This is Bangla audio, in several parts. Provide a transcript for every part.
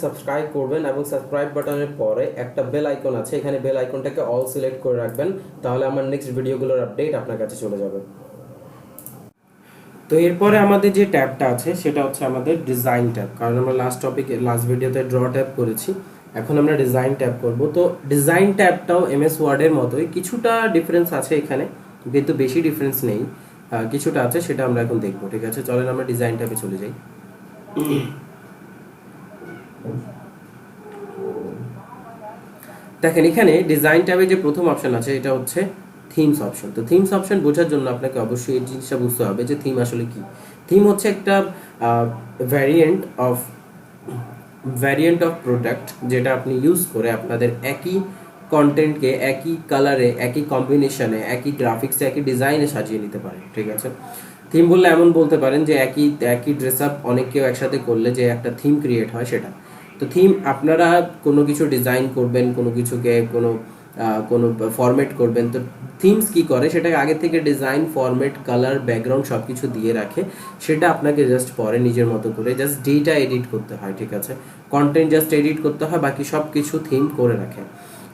সাবস্ক্রাইব করবেন এবং সাবস্ক্রাইব বাটনের পরে একটা বেল আইকন আছে, এখানে বেল আইকনটাকে অল সিলেক্ট করে রাখবেন, তাহলে আমার নেক্সট ভিডিওগুলোর আপডেট আপনার কাছে চলে যাবে। তো এরপরে আমাদের যে ট্যাবটা আছে সেটা হচ্ছে আমাদের ডিজাইন ট্যাব, কারণ আমরা লাস্ট ভিডিওতে ড্র ট্যাব করেছি, এখন আমরা ডিজাইন ট্যাব করব। তো ডিজাইন ট্যাবটাও এমএস ওয়ার্ডের মতোই, কিছুটা ডিফারেন্স আছে এখানে, কিন্তু বেশি ডিফারেন্স নেই, কিছুটা আছে, সেটা আমরা এখন দেখবো। ঠিক আছে, চলেন আমরা ডিজাইন ট্যাবে চলে যাই। দেখেন এখানে ডিজাইন ট্যাবে যে প্রথম অপশন আছে এটা হচ্ছে থিমস অপশন। তো থিমস অপশন বোঝার জন্য আপনাকে অবশ্যই এই জিনিসটা বুঝতে হবে যে থিম আসলে কি। থিম হচ্ছে একটা ভ্যারিয়েন্ট অফ প্রোডাক্ট, যেটা আপনি ইউজ করে আপনাদের একই কন্টেন্টকে একই কালারে, একই কম্বিনেশনে, একই গ্রাফিক্সে, একই ডিজাইনে সাজিয়ে নিতে পারেন। ঠিক আছে, থিম বললে এমন বলতে পারেন যে একই ড্রেস আপ অনেক কেউ একসাথে করলে যে একটা থিম ক্রিয়েট হয় সেটা। তো থিম আপনারা কোনো কিছু ডিজাইন করবেন, কোনো কিছুকে কোনো ফরম্যাট করবেন, তো থিমস কি করে সেটাকে আগে থেকে ডিজাইন, ফরম্যাট, কালার, ব্যাকগ্রাউন্ড সব কিছু দিয়ে রাখে, সেটা আপনাকে জাস্ট পরে নিজের মতো করে জাস্ট ডেটা এডিট করতে হয়। ঠিক আছে, কন্টেন্ট জাস্ট এডিট করতে হয়, বাকি সব কিছু থিম করে রাখে।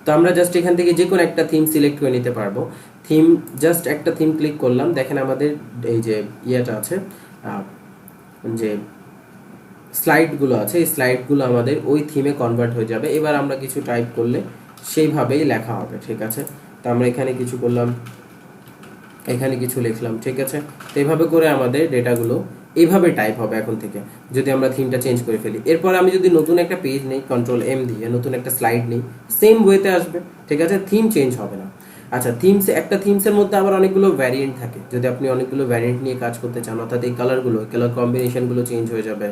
তো আমরা জাস্ট এখান থেকে যে কোনো একটা থিম সিলেক্ট করে নিতে পারবো। থিম, জাস্ট একটা থিম ক্লিক করলাম, দেখেন আমাদের এই যে ইয়েটা আছে, যে স্লাইডগুলো আছে, এই স্লাইডগুলো আমাদের ওই থিমে কনভার্ট হয়ে যাবে। এবার আমরা কিছু টাইপ করলে সেইভাবেই লেখা হবে। ঠিক আছে, তো আমরা এখানে কিছু করলাম, এখানে কিছু লিখলাম। ঠিক আছে, তো এইভাবে করে আমাদের ডেটাগুলো এইভাবে টাইপ হবে এখন থেকে, যদি আমরা থিমটা চেঞ্জ করে ফেলি। এরপর আমি যদি নতুন একটা পেজ নেই, কন্ট্রোল এম দিয়ে নতুন একটা স্লাইড নেই, সেম ওয়েতে আসবে। ঠিক আছে, থিম চেঞ্জ হবে না। আচ্ছা, একটা থিমসের মধ্যে আবার অনেকগুলো ভ্যারিয়েন্ট থাকে, যদি আপনি অনেকগুলো ভ্যারিয়েন্ট নিয়ে কাজ করতে চান, অর্থাৎ এই কালার কম্বিনেশনগুলো চেঞ্জ হয়ে যাবে।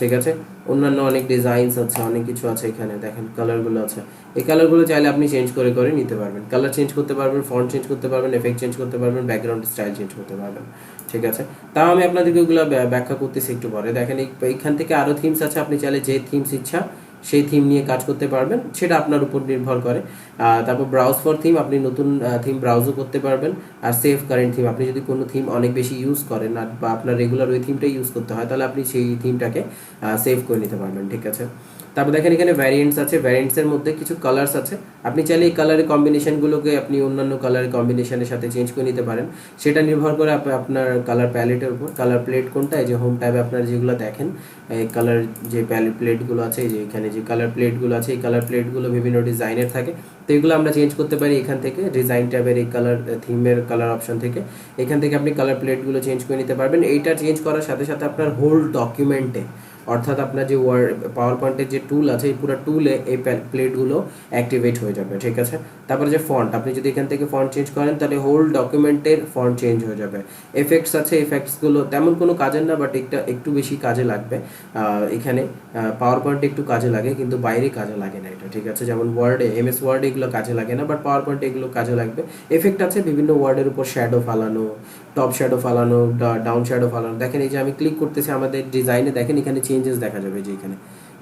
ঠিক আছে, অন্যান্য অনেক ডিজাইনস আছে, অনেক কিছু আছে, এখানে দেখেন কালারগুলো আছে, এই কালারগুলো চাইলে আপনি চেঞ্জ করে করে নিতে পারবেন, কালার চেঞ্জ করতে পারবেন, ফন্ট চেঞ্জ করতে পারবেন, এফেক্ট চেঞ্জ করতে পারবেন, ব্যাকগ্রাউন্ড স্টাইল চেঞ্জ করতে পারবেন। ঠিক আছে, তাও আমি আপনাদেরকে ওগুলো ব্যাখ্যা করতেছি একটু পরে। দেখেন এইখান থেকে আরও থিমস আছে, আপনি চাইলে যে থিমস ইচ্ছা সেই থিম নিয়ে কাজ করতে পারবেন, সেটা আপনার উপর নির্ভর করে। তারপর ব্রাউজ ফর থিম, আপনি নতুন থিম ব্রাউজও করতে পারবেন। আর সেভ কারেন্ট থিম, আপনি যদি কোনো থিম অনেক বেশি ইউজ করেন আর বা আপনার রেগুলার ওই থিমটাই ইউজ করতে হয়, তাহলে আপনি সেই থিমটাকে সেভ করে নিতে পারবেন। ঠিক আছে, তারপর দেখেন এখানে ভ্যারিয়েন্টস আছে, ভ্যারিয়েন্টসের মধ্যে কিছু কালার্স আছে, আপনি চাইলে এই কালারের কম্বিনেশনগুলোকে আপনি অন্যান্য কালারের কম্বিনেশনের সাথে চেঞ্জ করে নিতে পারেন। সেটা নির্ভর করে আপনার কালার প্যালেটের উপর। কালার প্লেট কোনটা, এই যে হোম ট্যাবে আপনারা যেগুলো দেখেন, এই কালার যে প্লেটগুলো আছে, এই যে এখানে যে কালার প্লেটগুলো আছে, এই কালার প্লেটগুলো বিভিন্ন ডিজাইনের থাকে, তো এগুলো আমরা চেঞ্জ করতে পারি এখান থেকে ডিজাইন ট্যাবের এই কালার থিমের কালার অপশন থেকে। এখান থেকে আপনি কালার প্লেটগুলো চেঞ্জ করে নিতে পারবেন। এইটা চেঞ্জ করার সাথে সাথে আপনার হোল ডকুমেন্টে, অর্থাৎ আপনার যে পাওয়ার পয়েন্টের যে টুল আছে, এই পুরো টুলে এই প্লেটগুলো অ্যাক্টিভেট হয়ে যাবে। ঠিক আছে, তারপরে যে ফন্ট, আপনি যদি এখান থেকে ফন্ট চেঞ্জ করেন তাহলে হোল ডকুমেন্টের ফন্ট চেঞ্জ হয়ে যাবে। এফেক্টস আছে, এফেক্টসগুলো তেমন কোনো কাজের না, বাট একটু বেশি কাজে লাগবে। এখানে পাওয়ার পয়েন্টে একটু কাজে লাগে, কিন্তু বাইরে কাজে লাগে না এটা। ঠিক আছে, যেমন ওয়ার্ডে, এমএস ওয়ার্ডে এগুলো কাজে লাগে না, বাট পাওয়ার পয়েন্টে এগুলো কাজে লাগবে। এফেক্ট আছে বিভিন্ন ওয়ার্ডের উপর, শ্যাডো ফালানো, টপ শ্যাডো ফালানো, ডাউন শ্যাডো ফালানো। দেখেন এই যে আমি ক্লিক করতেছি আমাদের ডিজাইনে, দেখেন এখানে চেঞ্জেস দেখা যাবে, যে এখানে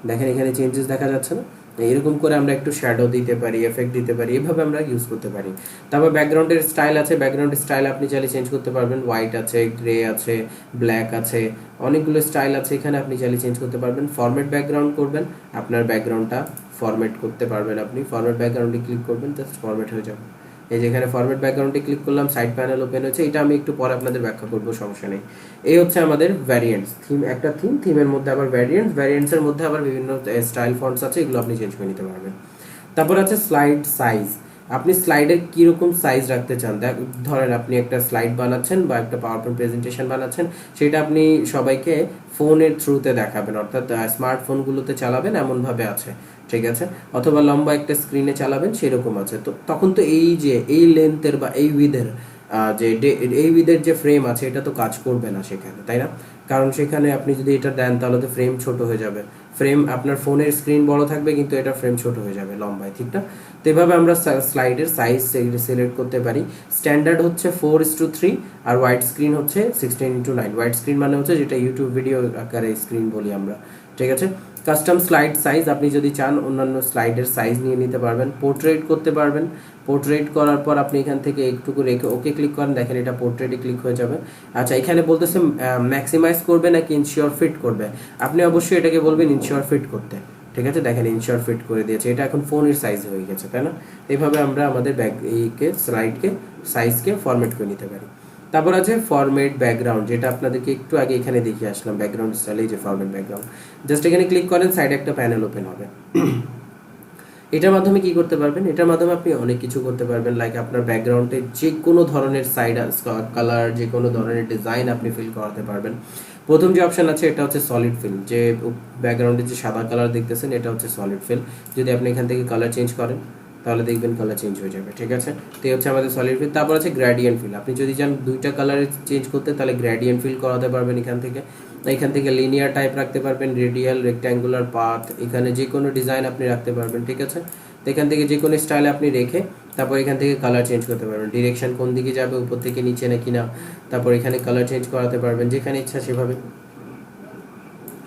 দেখেন এখানে চেঞ্জেস দেখা যাচ্ছে না, এরকম করে আমরা একটু শ্যাডো দিতে পারি, এফেক্ট দিতে পারি, এভাবে আমরা ইউজ করতে পারি। তারপর ব্যাকগ্রাউন্ডের স্টাইল আছে, ব্যাকগ্রাউন্ডের স্টাইল আপনি চাইলে চেঞ্জ করতে পারবেন, হোয়াইট আছে, গ্রে আছে, ব্ল্যাক আছে, অনেকগুলো স্টাইল আছে এখানে, আপনি চাইলে চেঞ্জ করতে পারবেন। ফরম্যাট ব্যাকগ্রাউন্ড করবেন, আপনার ব্যাকগ্রাউন্ডটা ফরম্যাট করতে পারবেন, আপনি ফরম্যাট ব্যাকগ্রাউন্ডে ক্লিক করবেন, জাস্ট ফরম্যাট হয়ে যাবে। এই যে এখানে ফরম্যাট ব্যাকগ্রাউন্ডে ক্লিক করলাম, সাইড প্যানেল ওপেন হয়েছে, এটা আমি একটু পরে আপনাদের ব্যাখ্যা করবো, সমস্যা নেই। এই হচ্ছে আমাদের ভ্যারিয়েন্টস থিম, একটা থিমের মধ্যে আবার ভ্যারিয়েন্টসের মধ্যে আবার বিভিন্ন স্টাইল ফন্টস আছে, এগুলো আপনি চেঞ্জ করে নিতে পারবেন। তারপর আছে স্লাইড সাইজ, আপনি স্লাইডের কীরকম সাইজ রাখতে চান। ধরেন আপনি একটা স্লাইড বানাচ্ছেন বা একটা পাওয়ার পয়েন্ট প্রেজেন্টেশন বানাচ্ছেন, সেটা আপনি সবাইকে ফোনের থ্রুতে দেখাবেন, অর্থাৎ স্মার্টফোনগুলোতে চালাবেন, এমনভাবে আছে। ঠিক আছে, অথবা লম্বা একটা স্ক্রিনে চালাবেন, সেরকম আছে। তো তখন তো এই যে এই লেন্থের বা এই উইথের যে এই উইথের যে ফ্রেম আছে, এটা তো কাজ করবে না সেখানে, তাই না? কারণ সেখানে আপনি যদি এটা দেন তাহলে তো ফ্রেম ছোট হয়ে যাবে, ফ্রেম আপনার ফোনের স্ক্রিন বড় থাকবে কিন্তু এটা ফ্রেম ছোট হয়ে যাবে লম্বায়, ঠিক না? তো এভাবে আমরা স্লাইডের সাইজ সিলেক্ট করতে পারি। স্ট্যান্ডার্ড হচ্ছে 4:3 আর হোয়াইট স্ক্রিন হচ্ছে 16:9। হোয়াইট স্ক্রিন মানে হচ্ছে যেটা ইউটিউব ভিডিও আকারে স্ক্রিন বলি আমরা। ঠিক আছে, কাস্টম স্লাইড সাইজ, আপনি যদি চান অন্যান্য স্লাইডের সাইজ নিয়ে নিতে পারবেন। পোর্ট্রেট করতে পারবেন, পোর্ট্রেট করার পর আপনি এখান থেকে একটুকু রেখে ওকে ক্লিক করেন, দেখেন এটা পোর্ট্রেটে ক্লিক হয়ে যাবে। আচ্ছা, এখানে বলতেছে ম্যাক্সিমাইজ করবে নাকি ইনশিওর ফিট করবে, আপনি অবশ্যই এটাকে বলবেন ইনশিওর ফিট করতে। ঠিক আছে, দেখেন ইনশর্ট ফিট করে দিয়েছে, এটা এখন ফোনের সাইজ হয়ে গেছে, তাই না? এইভাবে আমরা আমাদের স্লাইডকে সাইজকে ফরম্যাট করে নিতে পারি। তারপর আছে ফরম্যাট ব্যাকগ্রাউন্ড, যেটা আপনাদেরকে একটু আগে এখানে দেখিয়ে আসলাম, ব্যাকগ্রাউন্ড স্টাইলে যে ফরম্যাট ব্যাকগ্রাউন্ড, জাস্ট এখানে ক্লিক করেন, সাইডে একটা প্যানেল ওপেন হবে। এটার মাধ্যমে কি করতে পারবেন, এটার মাধ্যমে আপনি অনেক কিছু করতে পারবেন, লাইক আপনার ব্যাকগ্রাউন্ডে যে কোনো ধরনের সাইড কালার, যে কোনো ধরনের ডিজাইন আপনি ফিল করাতে পারবেন। প্রথম যে অপশন আছে এটা হচ্ছে সলিড ফিল, যে ব্যাকগ্রাউন্ডে যে সাদা কালার দেখতেছেন এটা হচ্ছে সলিড ফিল। যদি আপনি এখান থেকে কালার চেঞ্জ করেন তাহলে দেখবেন কালার চেঞ্জ হয়ে যাবে, ঠিক আছে? তো এই হচ্ছে আমাদের সলিড ফিল। তারপর আছে গ্রেডিয়েন্ট ফিল, আপনি যদি চান দুইটা কালারে চেঞ্জ করতে তাহলে গ্রেডিয়েন্ট ফিল করাতে পারবেন এখান থেকে লিনিয়ার টাইপ রাখতে পারবেন, রেডিয়াল, রেক্ট্যাঙ্গুলার, পাথ, এখানে যে কোনো ডিজাইন আপনি রাখতে পারবেন, ঠিক আছে? তো এখান থেকে যে কোনো স্টাইলে আপনি রেখে তারপর এখান থেকে কালার চেঞ্জ করতে পারবেন, ডিরেকশন কোন দিকে যাবে, উপর থেকে নিচে নাকি না, তারপর এখানে কালার চেঞ্জ করাতে পারবেন যেখানে ইচ্ছা সেভাবে।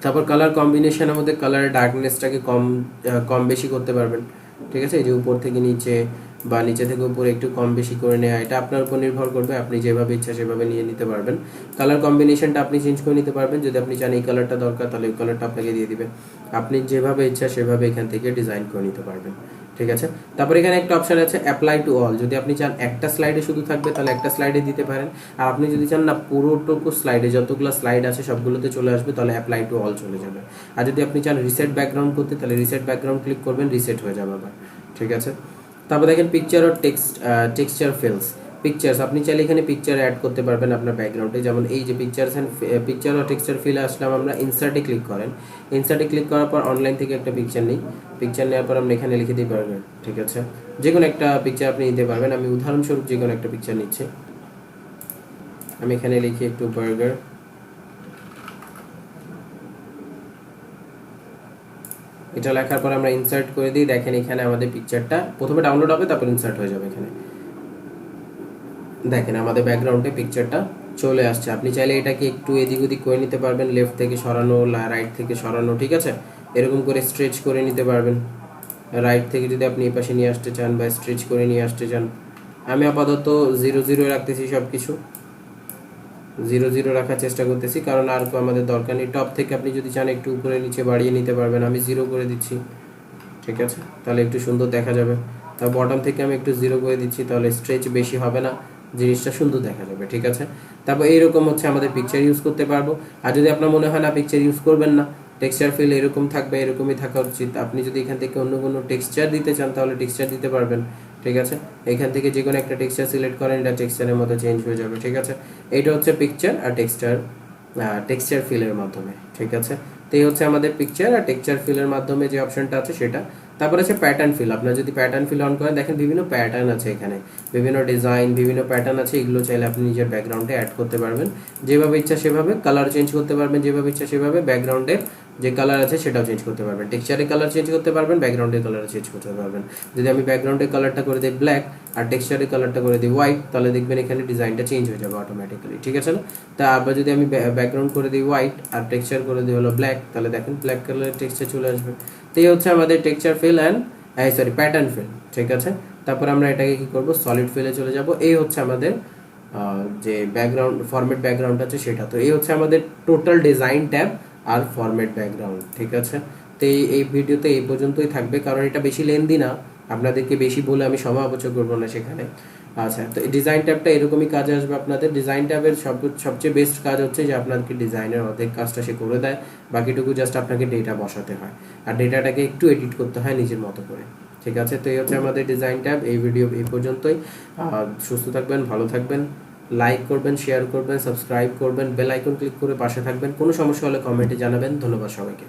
তারপর কালার কম্বিনেশনের মধ্যে কালারের ডার্কনেসটাকে কম বেশি করতে পারবেন, ঠিক আছে? এই যে উপর থেকে নিচে বা নিচে থেকে উপরে একটু কম বেশি করে নেওয়া, এটা আপনার উপর নির্ভর করবে, আপনি যেভাবে ইচ্ছা সেভাবে নিয়ে নিতে পারবেন। কালার কম্বিনেশনটা আপনি চেঞ্জ করে নিতে পারবেন, যদি আপনি চান এই কালারটা দরকার তাহলে ওই কালারটা আপনাকে দিয়ে দিবে, আপনি যেভাবে ইচ্ছা সেভাবে এখান থেকে ডিজাইন করে নিতে পারবেন, ঠিক আছে? তারপর এখানে একটা অপশন আছে অ্যাপ্লাই টু অল, যদি আপনি চান একটা স্লাইডে শুধু থাকবে তাহলে একটা স্লাইডে দিতে পারেন, আর আপনি যদি চান না পুরোটুকু স্লাইডে যতগুলো স্লাইড আছে সবগুলোতে চলে আসবে তাহলে অ্যাপ্লাই টু অল চলে যাবে। আর যদি আপনি চান রিসেট ব্যাকগ্রাউন্ড করতে তাহলে রিসেট ব্যাকগ্রাউন্ড ক্লিক করবেন, রিসেট হয়ে যাবে আবার, ঠিক আছে? তারপর দেখেন পিকচার ও টেক্সচার ফিলস, পিকচার্স আপনি চাইলে এখানে পিকচার অ্যাড করতে পারবেন আপনার ব্যাকগ্রাউন্ডে, যেমন এই যে পিকচার ও টেক্সচার ফিলে আসলাম আমরা, ইনসার্টে ক্লিক করেন, ইনসার্টে ক্লিক করার পর অনলাইন থেকে একটা পিকচার নিই, পিকচার নেওয়ার পর আমরা এখানে লিখে দিতে পারবেন, ঠিক আছে? যে কোনো একটা পিকচার আপনি নিতে পারবেন, আমি উদাহরণস্বরূপ যে কোনো একটা পিকচার নিচ্ছি, আমি এখানে লিখি একটু বার্গার, এটা লেখার পর আমরা ইনসার্ট করে দিই, দেখেন এখানে আমাদের পিকচারটা প্রথমে ডাউনলোড হবে তারপর ইনসার্ট হয়ে যাবে, এখানে দেখেন আমাদের ব্যাকগ্রাউন্ডে পিকচারটা চলে আসছে। আপনি চাইলে এটাকে একটু এদিক ওদিক করে নিতে পারবেন, লেফট থেকে সরানো, রাইট থেকে সরানো, ঠিক আছে? এরকম করে স্ট্রেচ করে নিতে পারবেন, রাইট থেকে যদি আপনি এই পাশে নিয়ে আসতে চান বা স্ট্রেচ করে নিয়ে আসতে চান। আমি আপাতত 0 0 রাখতেছি, সব কিছু 0 0 রাখার চেষ্টা করতেছি, কারণ আর আমাদের দরকার নেই। টপ থেকে আপনি যদি চান একটু উপরে নিচে বাড়িয়ে নিতে পারবেন, আমি 0 করে দিচ্ছি, ঠিক আছে? তাহলে একটু সুন্দর দেখা যাবে। তার বটম থেকে আমি একটু 0 করে দিচ্ছি, তাহলে স্ট্রেচ বেশি হবে না, জিনিসটা সুন্দর দেখা যাবে, ঠিক আছে? তারপর এইরকম হচ্ছে আমাদের পিকচার ইউজ করতে পারবো। আর যদি আপনার মনে হয় না পিকচার ইউজ করবেন না, টেক্সচার ফিল এরকম থাকবে, এরকমই থাকা উচিত, আপনি যদি এখান থেকে অন্য কোনো টেক্সচার দিতে চান তাহলে টেক্সচার দিতে পারবেন, ঠিক আছে? এখান থেকে যে কোনো একটা টেক্সচার সিলেক্ট করেন, এটা টেক্সচারের মতো চেঞ্জ হয়ে যাবে, ঠিক আছে? এইটা হচ্ছে পিকচার আর টেক্সচার ফিলের মাধ্যমে, ঠিক আছে? তো এই হচ্ছে আমাদের পিকচার আর টেক্সচার ফিলের মাধ্যমে যে অপশনটা আছে সেটা। তারপর আছে প্যাটার্ন ফিল, আপনারা যদি প্যাটার্ন ফিল অন করেন দেখেন বিভিন্ন প্যাটার্ন আছে, এখানে বিভিন্ন ডিজাইন, বিভিন্ন প্যাটার্ন আছে, এগুলো চাইলে আপনি নিজের ব্যাকগ্রাউন্ডে অ্যাড করতে পারবেন, যেভাবে ইচ্ছা সেভাবে কালার চেঞ্জ করতে পারবেন, যেভাবে ইচ্ছা সেভাবে ব্যাকগ্রাউন্ডের যে কালার আছে সেটাও চেঞ্জ করতে পারবেন, টেক্সচারের কালার চেঞ্জ করতে পারবেন, ব্যাকগ্রাউন্ডের কালার চেঞ্জ করতে পারবেন। যদি আমি ব্যাকগ্রাউন্ডের কালারটা করে দিই ব্ল্যাক আর টেক্সচারের কালারটা করে দিই হোয়াইট, তাহলে দেখবেন এখানে ডিজাইনটা চেঞ্জ হয়ে যাবে অটোমেটিক্যালি, ঠিক আছে না? তা আবার যদি আমি ব্যাকগ্রাউন্ড করে দিই হোয়াইট আর টেক্সচার করে দিই হলো ব্ল্যাক, তাহলে দেখেন ব্ল্যাক কালারের টেক্সচার চলে আসবে। তো এই হচ্ছে আমাদের texture fill and pattern fill, ঠিক আছে? তারপর আমরা এটাকে কি করব, সলিড ফিলে চলে যাব। এই হচ্ছে আমাদের যে ব্যাকগ্রাউন্ড ফরম্যাট ব্যাকগ্রাউন্ড আছে সেটা। তো এই হচ্ছে আমাদের টোটাল ডিজাইন ট্যাব আর ফরম্যাট ব্যাকগ্রাউন্ড, ঠিক আছে? তো এই ভিডিওতে এই পর্যন্তই থাকবে, কারণ এটা বেশি লেন্দি না, আপনাদেরকে বেশি বলে আমি সময় অপচয় করবো না সেখানে। আচ্ছা, তো এই ডিজাইন ট্যাবটা এরকমই কাজে আসবে আপনাদের। ডিজাইন ট্যাবের সবচেয়ে বেস্ট কাজ হচ্ছে যে আপনাদেরকে ডিজাইনের অর্ধেক কাজটা সে করে দেয়, বাকিটুকু জাস্ট আপনাকে ডেটা বসাতে হয়, আর ডেটাটাকে একটু এডিট করতে হয় নিজের মতো করে, ঠিক আছে? তো এই হচ্ছে আমাদের ডিজাইন ট্যাব। এই ভিডিও এই পর্যন্তই। সুস্থ থাকবেন, ভালো থাকবেন, লাইক করবেন, শেয়ার করবেন, সাবস্ক্রাইব করবেন, বেল আইকন ক্লিক করে পাশে থাকবেন। কোনো সমস্যা হলে কমেন্টে জানাবেন। ধন্যবাদ সবাইকে।